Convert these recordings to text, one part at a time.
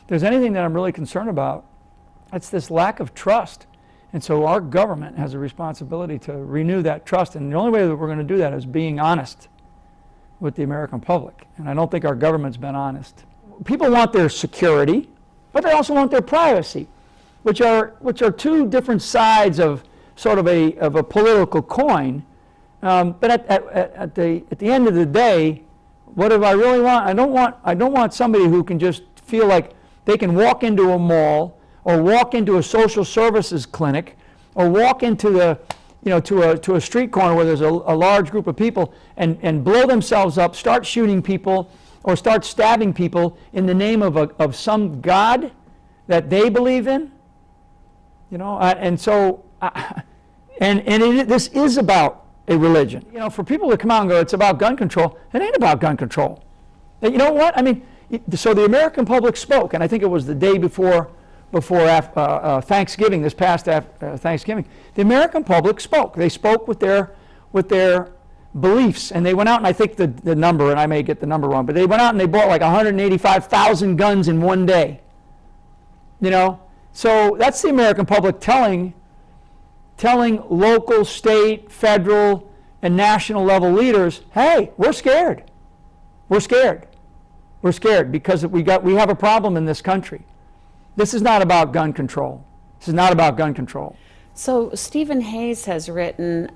there's anything that I'm really concerned about, it's this lack of trust. And so our government has a responsibility to renew that trust. And the only way that we're going to do that is being honest with the American public. And I don't think our government's been honest. People want their security, but they also want their privacy, which are two different sides of sort of a political coin. But at the end of the day, what do I really want? I don't want somebody who can just feel like they can walk into a mall or walk into a social services clinic or walk into to a street corner where there's a large group of people and blow themselves up, start shooting people or start stabbing people in the name of some God that they believe in. This is about a religion. For people to come out and go, it's about gun control, it ain't about gun control. You know what? I mean, so the American public spoke, and I think it was the day before Thanksgiving, this past Thanksgiving. The American public spoke. They spoke with their beliefs, and they went out, and I think the number, and I may get the number wrong, but they went out and they bought like 185,000 guns in one day. So that's the American public telling local, state, federal, and national level leaders, hey, we're scared. We're scared. We're scared because we have a problem in this country. This is not about gun control. This is not about gun control. So Stephen Hayes has written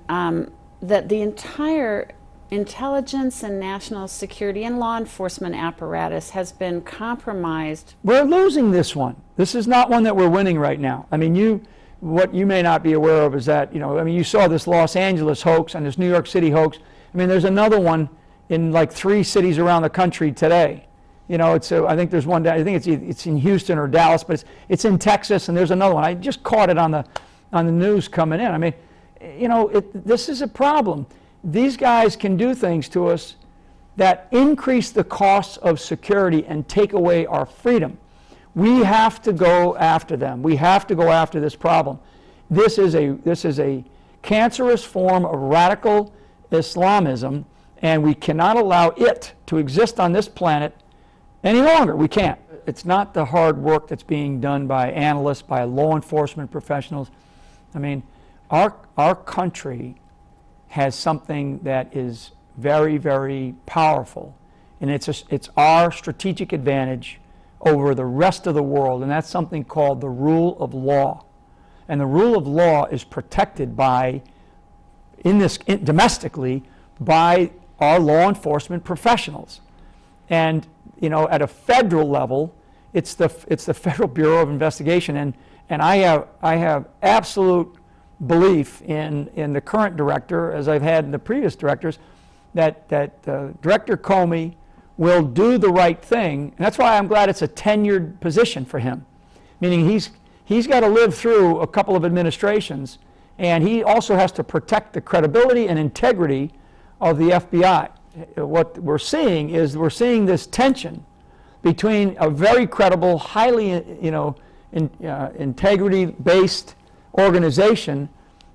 that the entire intelligence and national security and law enforcement apparatus has been compromised. We're losing this one. This is not one that we're winning right now. I mean, what you may not be aware of is that, you saw this Los Angeles hoax and this New York City hoax. I mean, there's another one in like 3 cities around the country today. I think there's one. I think it's in Houston or Dallas, but it's in Texas, and there's another one. I just caught it on the news coming in. I mean, this is a problem. These guys can do things to us that increase the costs of security and take away our freedom. We have to go after them. We have to go after this problem. This is a cancerous form of radical Islamism, and we cannot allow it to exist on this planet any longer. We can't. It's not the hard work that's being done by analysts, by law enforcement professionals. I mean, our country has something that is very, very powerful, and it's our strategic advantage over the rest of the world, and that's something called the rule of law. And the rule of law is protected domestically by our law enforcement professionals. And at a federal level, it's the Federal Bureau of Investigation, and I have absolute belief in the current director, as I've had in the previous directors, that Director Comey will do the right thing, and that's why I'm glad it's a tenured position for him, meaning he's got to live through a couple of administrations, and he also has to protect the credibility and integrity of the FBI. What we're seeing is this tension between a very credible, highly integrity-based organization,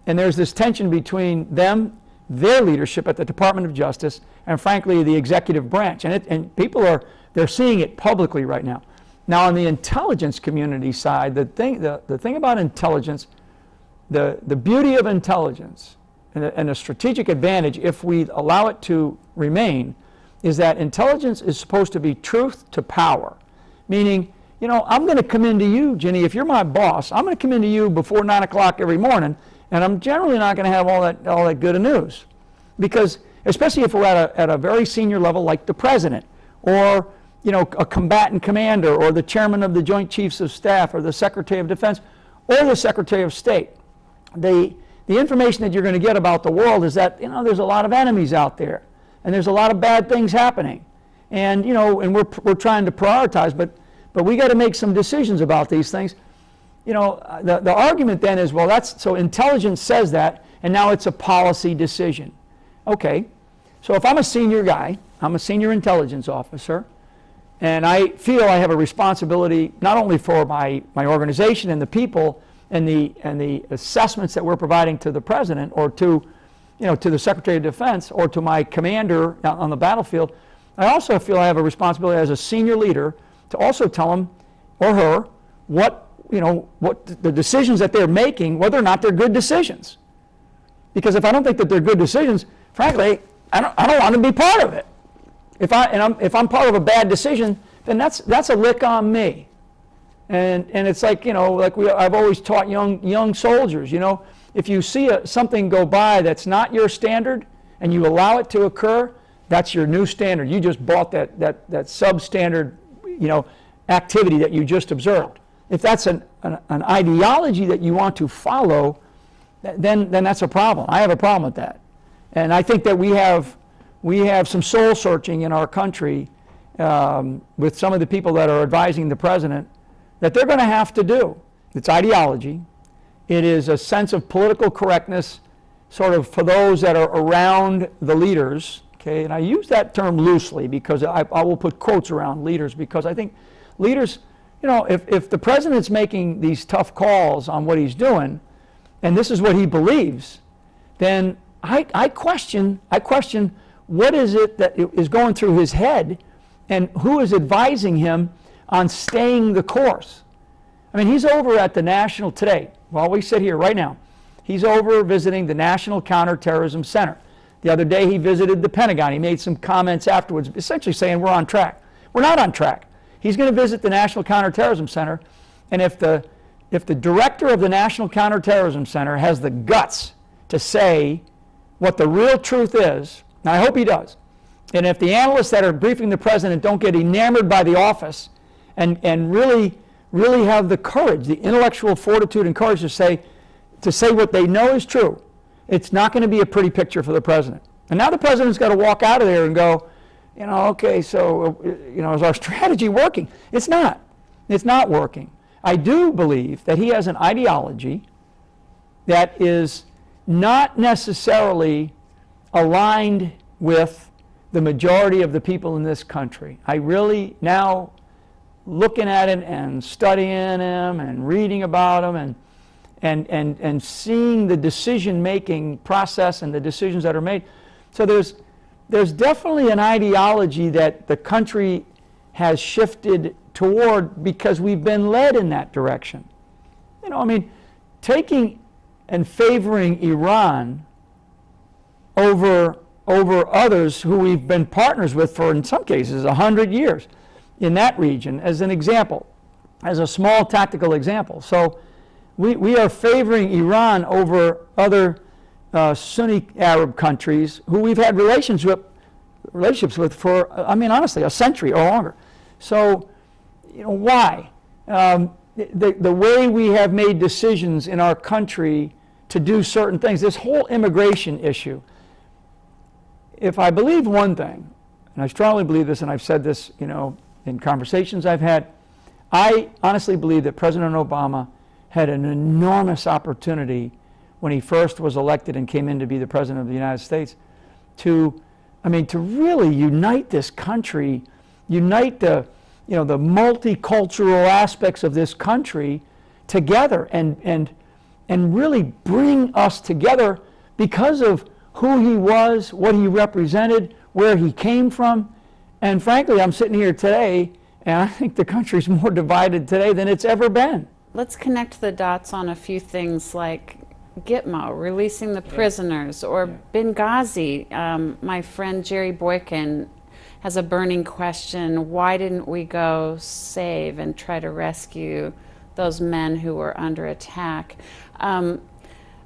and there's this tension between them, their leadership at the Department of Justice, and frankly the executive branch. And people they're seeing it publicly right now. Now on the intelligence community side, the thing about intelligence, the beauty of intelligence and a strategic advantage, if we allow it to remain, is that intelligence is supposed to be truth to power. Meaning, I'm going to come into you, Ginny, if you're my boss, I'm going to come into you before 9 o'clock every morning, and I'm generally not going to have all that good of news. Because, especially if we're at a very senior level like the president, or a combatant commander, or the chairman of the Joint Chiefs of Staff, or the Secretary of Defense, or the Secretary of State. The information that you're going to get about the world is that there's a lot of enemies out there, and there's a lot of bad things happening, and and we're trying to prioritize, but we got to make some decisions about these things. The argument then is, well, so intelligence says that, and now it's a policy decision. Okay, so if I'm a senior guy, I'm a senior intelligence officer, and I feel I have a responsibility not only for my organization and the people and the assessments that we're providing to the president or to the Secretary of Defense or to my commander on the battlefield, I also feel I have a responsibility as a senior leader to also tell them, or her what the decisions that they're making, whether or not they're good decisions. Because if I don't think that they're good decisions, frankly, I don't want to be part of it. If I'm part of a bad decision, then that's a lick on me. And it's like, I've always taught young soldiers, if you see something go by that's not your standard and you allow it to occur, that's your new standard. You just bought that substandard, activity that you just observed. If that's an ideology that you want to follow, then that's a problem. I have a problem with that. And I think that we have some soul searching in our country with some of the people that are advising the president that they're going to have to do. It's ideology. It is a sense of political correctness sort of for those that are around the leaders. Okay, and I use that term loosely because I will put quotes around leaders, because I think leaders, if the president's making these tough calls on what he's doing, and this is what he believes, then I question what is it that is going through his head and who is advising him on staying the course. I mean, he's over at the National today, while we sit here right now, he's over visiting the National Counterterrorism Center. The other day he visited the Pentagon. He made some comments afterwards, essentially saying we're on track. We're not on track. He's going to visit the National Counterterrorism Center, and if the director of the National Counterterrorism Center has the guts to say what the real truth is, and I hope he does, and if the analysts that are briefing the president don't get enamored by the office and really have the courage, the intellectual fortitude and courage to say what they know is true, it's not going to be a pretty picture for the president. And now the president's got to walk out of there and go, okay, so, is our strategy working? It's not. It's not working. I do believe that he has an ideology that is not necessarily aligned with the majority of the people in this country. I really, now looking at it and studying him and reading about him and seeing the decision-making process and the decisions that are made. So there's definitely an ideology that the country has shifted toward because we've been led in that direction. Taking and favoring Iran over others who we've been partners with for, in some cases, 100 years in that region, as an example, as a small tactical example. So we are favoring Iran over other Sunni Arab countries who we've had relationships with for, honestly, a century or longer. So, why? The way we have made decisions in our country to do certain things, this whole immigration issue, if I believe one thing, and I strongly believe this, and I've said this, in conversations I've had, I honestly believe that President Obama had an enormous opportunity when he first was elected and came in to be the President of the United States to really unite this country, unite the multicultural aspects of this country together and really bring us together because of who he was, what he represented, where he came from. And frankly, I'm sitting here today, and I think the country's more divided today than it's ever been. Let's connect the dots on a few things like Gitmo, releasing the prisoners, or Benghazi. My friend Jerry Boykin has a burning question: why didn't we go save and try to rescue those men who were under attack?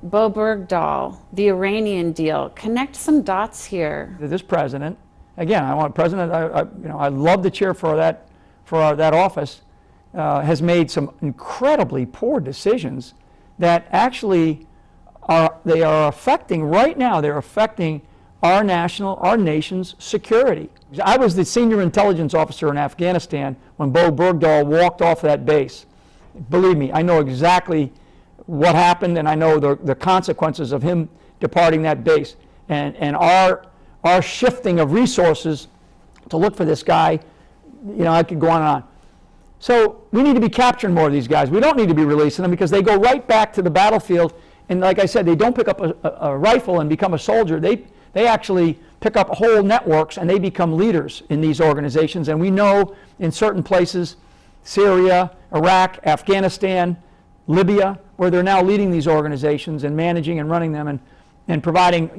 Bo Bergdahl, the Iranian deal. Connect some dots here. This president, again, I love the chair for that office, has made some incredibly poor decisions that actually are affecting right now. They're affecting our nation's security. I was the senior intelligence officer in Afghanistan when Bo Bergdahl walked off that base. Believe me, I know exactly what happened, and I know the consequences of him departing that base, and our shifting of resources to look for this guy. I could go on and on. So we need to be capturing more of these guys. We don't need to be releasing them because they go right back to the battlefield, and like I said, they don't pick up a rifle and become a soldier. They actually pick up whole networks and they become leaders in these organizations. And we know in certain places Syria, Iraq, Afghanistan, Libya, where they're now leading these organizations and managing and running them and providing,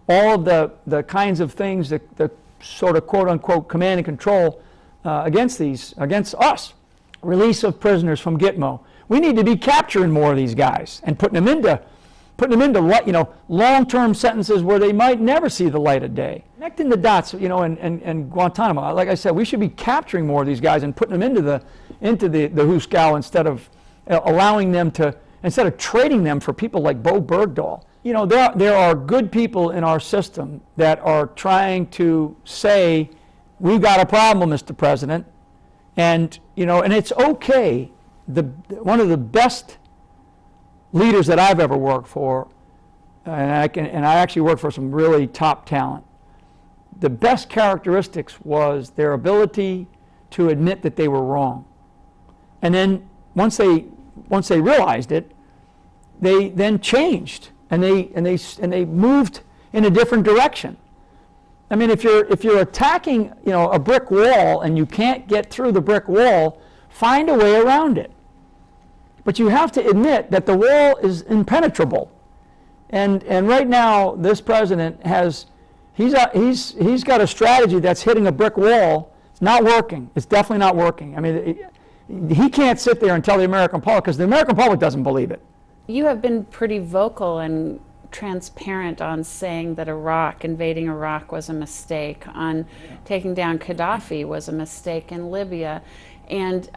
all of the kinds of things that the sort of quote-unquote command and control against us. Release of prisoners from Gitmo. We need to be capturing more of these guys and putting them into long-term sentences where they might never see the light of day. Connecting the dots, and Guantanamo. Like I said, we should be capturing more of these guys and putting them into the Huskow instead of instead of trading them for people like Bo Bergdahl. There are good people in our system that are trying to say, we've got a problem, Mr. President, and it's okay. One of the best leaders that I've ever worked for, and I actually worked for some really top talent. The best characteristics was their ability to admit that they were wrong, and then once they realized it, they then changed and they moved in a different direction. I mean, if you're attacking a brick wall and you can't get through the brick wall, find a way around it. But you have to admit that the wall is impenetrable. And right now, this president he's got a strategy that's hitting a brick wall. It's not working. It's definitely not working. I mean, he can't sit there and tell the American public, because the American public doesn't believe it. You have been pretty vocal and transparent on saying that invading Iraq was a mistake, on taking down Gaddafi was a mistake in Libya, and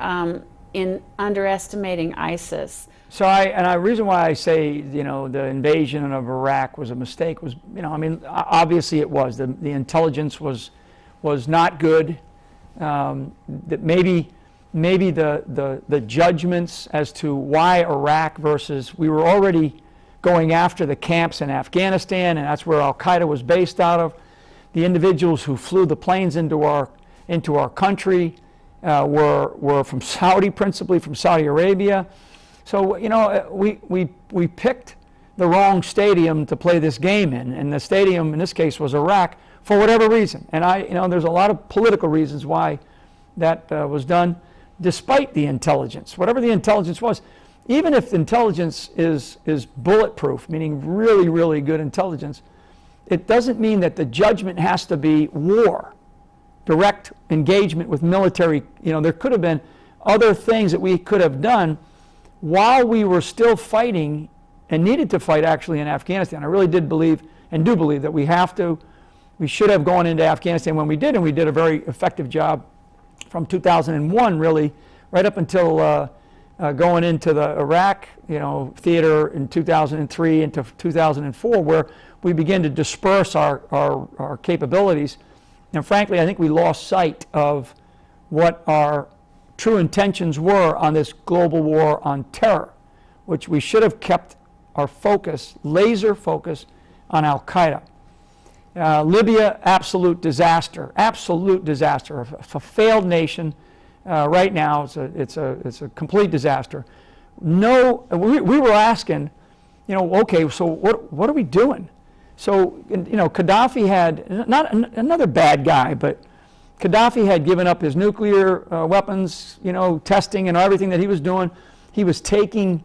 in underestimating ISIS. So the reason why I say, the invasion of Iraq was a mistake was, obviously it was. The intelligence was not good. That maybe the judgments as to why Iraq versus, we were already going after the camps in Afghanistan, and that's where Al-Qaeda was based out of. The individuals who flew the planes into our country were from Saudi, principally from Saudi Arabia. So we picked the wrong stadium to play this game in, and the stadium in this case was Iraq for whatever reason. And there's a lot of political reasons why that was done, despite the intelligence, whatever the intelligence was. Even if intelligence is bulletproof, meaning really, really good intelligence, it doesn't mean that the judgment has to be war, direct engagement with military. There could have been other things that we could have done while we were still fighting and needed to fight actually in Afghanistan. I really did believe and do believe that we should have gone into Afghanistan when we did, and we did a very effective job from 2001 really, right up until going into the Iraq theater in 2003 into 2004, where we began to disperse our capabilities. And frankly, I think we lost sight of what our true intentions were on this global war on terror, which we should have kept our focus, laser focus, on Al-Qaeda. Libya, absolute disaster, a failed nation. Right now, it's a complete disaster. We were asking, okay, so what are we doing? So, Gaddafi had, not another bad guy, but Gaddafi had given up his nuclear weapons, testing and everything that he was doing. He was taking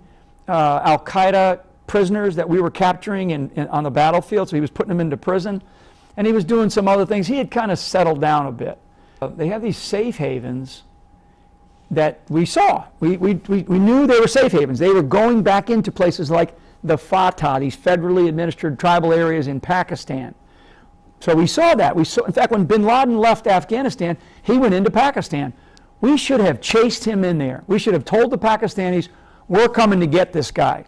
Al-Qaeda prisoners that we were capturing on the battlefield, so he was putting them into prison. And he was doing some other things. He had kind of settled down a bit. They have these safe havens that we saw. We knew they were safe havens. They were going back into places like the Fatah, these federally administered tribal areas in Pakistan. So we saw that. In fact, when bin Laden left Afghanistan, he went into Pakistan. We should have chased him in there. We should have told the Pakistanis, we're coming to get this guy.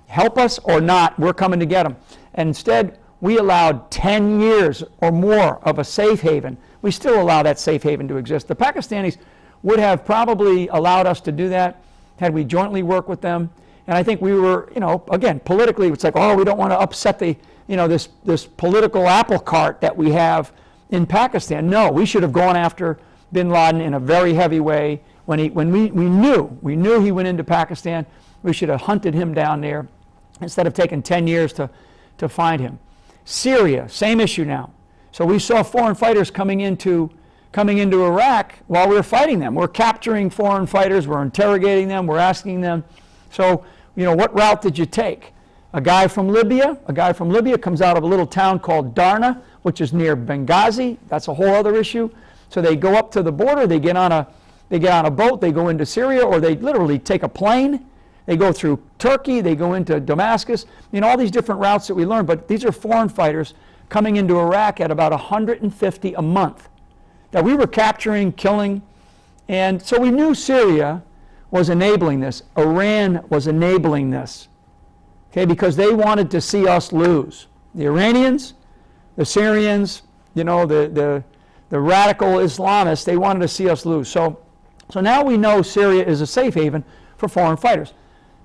Help us or not, we're coming to get him. And instead, we allowed 10 years or more of a safe haven. We still allow that safe haven to exist. The Pakistanis would have probably allowed us to do that had we jointly worked with them. And I think we were, again, politically, it's like, we don't want to upset this political apple cart that we have in Pakistan. No, we should have gone after bin Laden in a very heavy way. When we knew he went into Pakistan, we should have hunted him down there instead of taking 10 years to find him. Syria, same issue now. So we saw foreign fighters coming into coming into Iraq while we were fighting them. We're capturing foreign fighters, we're interrogating them, we're asking them, so, what route did you take? A guy from Libya comes out of a little town called Darna, which is near Benghazi. That's a whole other issue. So they go up to the border, they get on a boat, they go into Syria, or they literally take a plane. They go through Turkey, they go into Damascus, all these different routes that we learned. But these are foreign fighters coming into Iraq at about 150 a month that we were capturing, killing. And so we knew Syria was enabling this. Iran was enabling this, okay, because they wanted to see us lose. The Iranians, the Syrians, the radical Islamists, they wanted to see us lose. So now we know Syria is a safe haven for foreign fighters.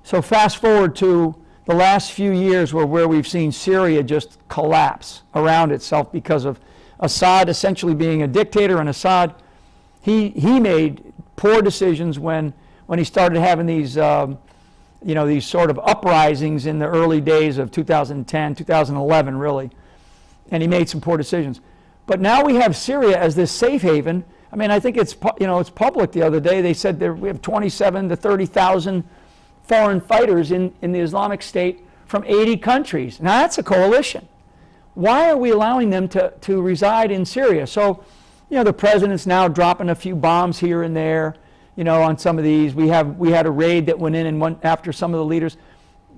So fast forward to the last few years where we've seen Syria just collapse around itself because of Assad essentially being a dictator. And Assad, he made poor decisions when he started having these these sort of uprisings in the early days of 2010, 2011 really, and he made some poor decisions. But now we have Syria as this safe haven. I mean, I think it's public. The other day they said we have 27 to 30,000 foreign fighters in the Islamic State from 80 countries. Now that's a coalition. Why are we allowing them to reside in Syria? So, the president's now dropping a few bombs here and there, on some of these. We had a raid that went in and went after some of the leaders.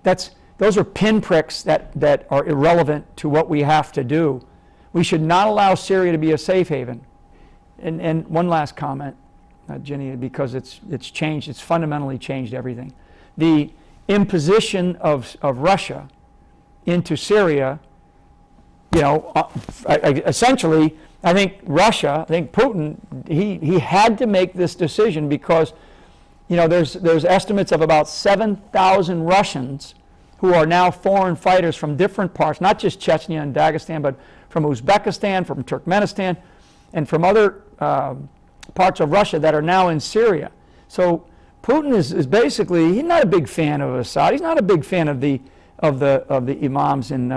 Those are pinpricks that are irrelevant to what we have to do. We should not allow Syria to be a safe haven. And one last comment, Ginny, because it's changed, it's fundamentally changed everything. The imposition of Russia into Syria, essentially, I think Putin, he had to make this decision because, there's estimates of about 7,000 Russians who are now foreign fighters from different parts, not just Chechnya and Dagestan, but from Uzbekistan, from Turkmenistan, and from other parts of Russia that are now in Syria. So Putin is basically, he's not a big fan of Assad. He's not a big fan of the imams in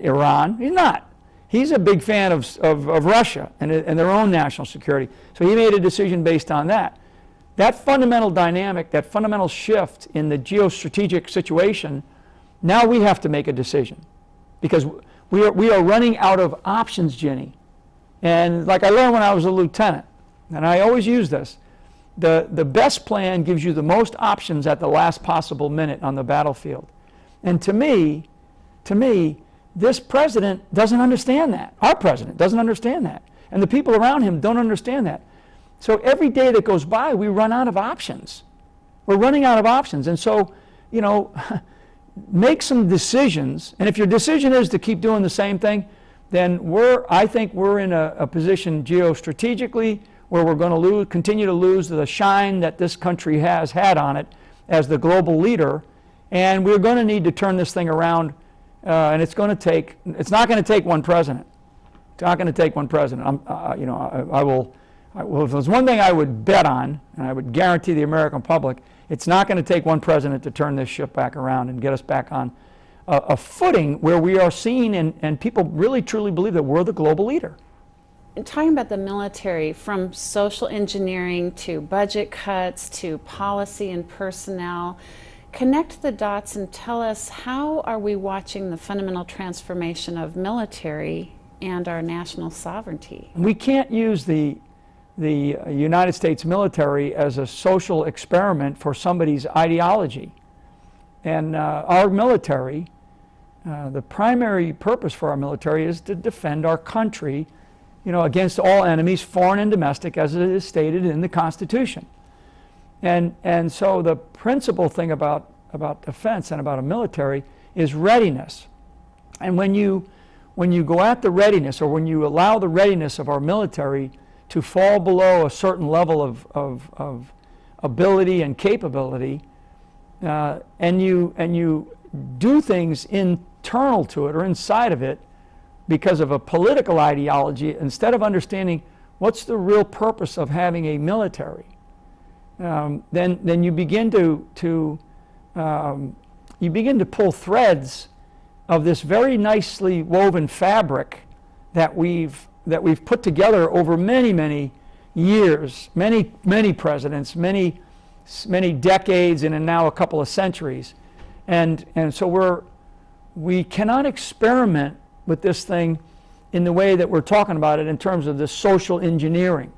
Iran. He's not. He's a big fan of Russia and their own national security. So he made a decision based on that. That fundamental dynamic, that fundamental shift in the geostrategic situation, now we have to make a decision because we are running out of options, Ginny. And like I learned when I was a lieutenant, and I always use this, the best plan gives you the most options at the last possible minute on the battlefield. And to me, this president doesn't understand that. Our president doesn't understand that. And the people around him don't understand that. So every day that goes by, we run out of options. We're running out of options. And so, make some decisions. And if your decision is to keep doing the same thing, then I think we're in a position geostrategically where we're going to continue to lose the shine that this country has had on it as the global leader. And we're going to need to turn this thing around. And it's not going to take one president. It's not going to take one president. If there's one thing I would bet on, and I would guarantee the American public, it's not going to take one president to turn this ship back around and get us back on a footing where we are seen and people really truly believe that we're the global leader. Talking about the military, from social engineering to budget cuts to policy and personnel, connect the dots and tell us, how are we watching the fundamental transformation of military and our national sovereignty? We can't use the United States military as a social experiment for somebody's ideology. And our military, the primary purpose for our military is to defend our country, against all enemies, foreign and domestic, as it is stated in the Constitution. And so the principal thing about defense and about a military is readiness. And when you go at the readiness, or when you allow the readiness of our military to fall below a certain level of ability and capability, and you do things internal to it or inside of it because of a political ideology, instead of understanding what's the real purpose of having a military, then you begin to pull threads of this very nicely woven fabric that we've that we've put together over many, many years, many presidents, many decades, and now a couple of centuries. And so we cannot experiment with this thing in the way that we're talking about it in terms of the social engineering.